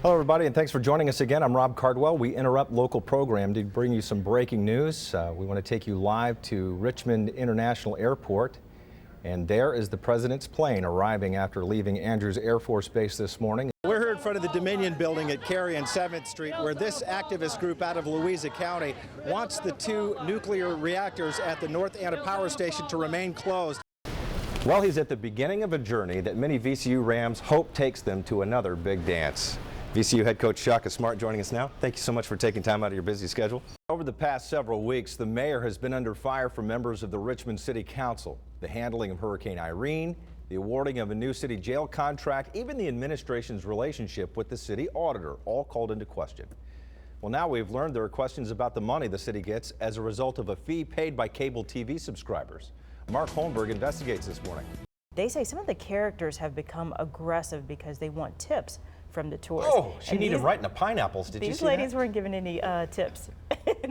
Hello everybody, and thanks for joining us again. I'm Rob Cardwell. We interrupt local program to bring you some breaking news. We want to take you live to Richmond International Airport, and there is the president's plane arriving after leaving Andrews Air Force Base this morning. We're here in front of the Dominion building at Cary and 7th Street, where this activist group out of Louisa County wants the two nuclear reactors at the North Anna Power Station to remain closed. Well, he's at the beginning of a journey that many VCU Rams hope takes them to another big dance. VCU head coach Shaka Smart joining us now. Thank you so much for taking time out of your busy schedule. Over the past several weeks, the mayor has been under fire from members of the Richmond City Council. The handling of Hurricane Irene, the awarding of a new city jail contract, even the administration's relationship with the city auditor, all called into question. Well, now we've learned there are questions about the money the city gets as a result of a fee paid by cable TV subscribers. Mark Holmberg investigates this morning. They say some of the characters have become aggressive because they want tips from the tourists. Oh, she needed him right in the pineapples. Did you see that? These ladies weren't giving any tips.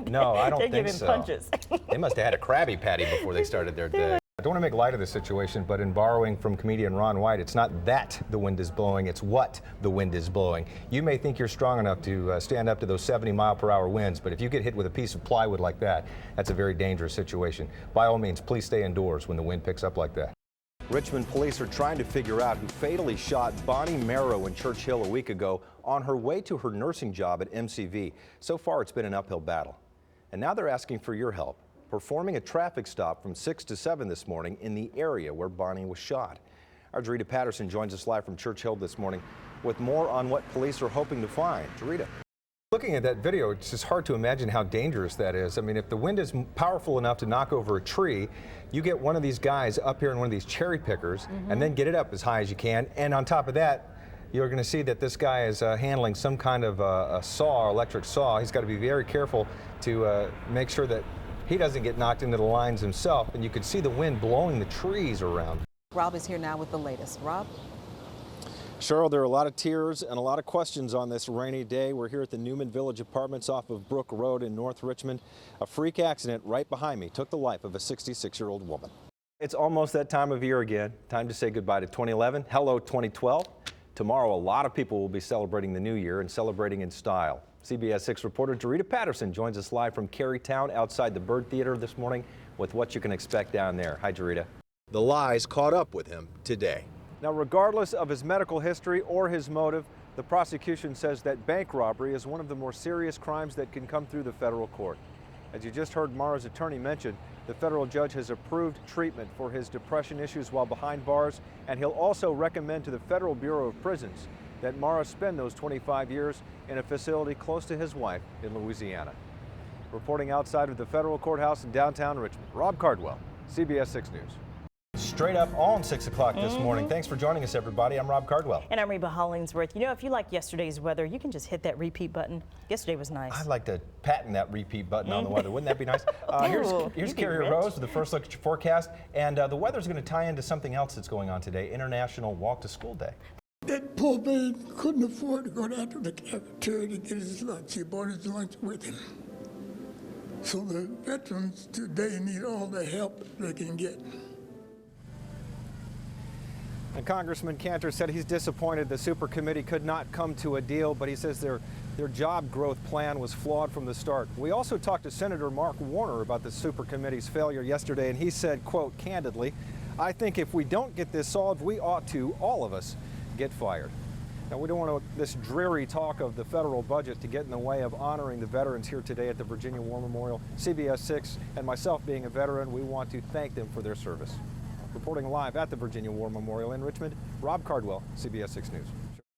No, I don't think so. They're giving punches. They must have had a Krabby Patty before they started their day. I don't want to make light of the situation, but in borrowing from comedian Ron White, it's not that the wind is blowing, it's what the wind is blowing. You may think you're strong enough to stand up to those 70-mile-per-hour winds, but if you get hit with a piece of plywood like that, that's a very dangerous situation. By all means, please stay indoors when the wind picks up like that. Richmond police are trying to figure out who fatally shot Bonnie Marrow in Church Hill a week ago on her way to her nursing job at MCV. So far, it's been an uphill battle. And now they're asking for your help, performing a traffic stop from 6 to 7 this morning in the area where Bonnie was shot. Our Jarita Patterson joins us live from Church Hill this morning with more on what police are hoping to find. Jarita. Looking at that video, it's just hard to imagine how dangerous that is. I mean, if the wind is powerful enough to knock over a tree, you get one of these guys up here in one of these cherry pickers and then get it up as high as you can. And on top of that, you're going to see that this guy is handling some kind of a saw, electric saw. He's got to be very careful to make sure that he doesn't get knocked into the lines himself. And you can see the wind blowing the trees around. Rob is here now with the latest. Rob? Cheryl, there are a lot of tears and a lot of questions on this rainy day. We're here at the Newman Village Apartments off of Brook Road in North Richmond. A freak accident right behind me took the life of a 66-year-old woman. It's almost that time of year again. Time to say goodbye to 2011. Hello, 2012. Tomorrow, a lot of people will be celebrating the new year and celebrating in style. CBS 6 reporter Jarita Patterson joins us live from Carytown outside the Bird Theater this morning with what you can expect down there. Hi, Jarita. The lies caught up with him today. Now, regardless of his medical history or his motive, the prosecution says that bank robbery is one of the more serious crimes that can come through the federal court. As you just heard Mara's attorney mention, the federal judge has approved treatment for his depression issues while behind bars, and he'll also recommend to the Federal Bureau of Prisons that Mara spend those 25 years in a facility close to his wife in Louisiana. Reporting outside of the federal courthouse in downtown Richmond, Rob Cardwell, CBS 6 News. Straight up on 6 o'clock this morning. Thanks for joining us, everybody. I'm Rob Cardwell. And I'm Reba Hollingsworth. You know, if you like yesterday's weather, you can just hit that repeat button. Yesterday was nice. I'd like to patent that repeat button on the weather. Wouldn't that be nice? Here's Carrie Rose with the first look at your forecast. And the weather's going to tie into something else that's going on today, International Walk to School Day. That poor man couldn't afford to go down to the cafeteria to get his lunch. He brought his lunch with him. So the veterans today need all the help they can get. And Congressman Cantor said he's disappointed the super committee could not come to a deal, but he says their job growth plan was flawed from the start. We also talked to Senator Mark Warner about the super committee's failure yesterday, and he said, quote, candidly, I think if we don't get this solved, we ought to, all of us, get fired. Now, we don't want this dreary talk of the federal budget to get in the way of honoring the veterans here today at the Virginia War Memorial. CBS 6 and myself being a veteran, we want to thank them for their service. Reporting live at the Virginia War Memorial in Richmond, Rob Cardwell, CBS 6 News.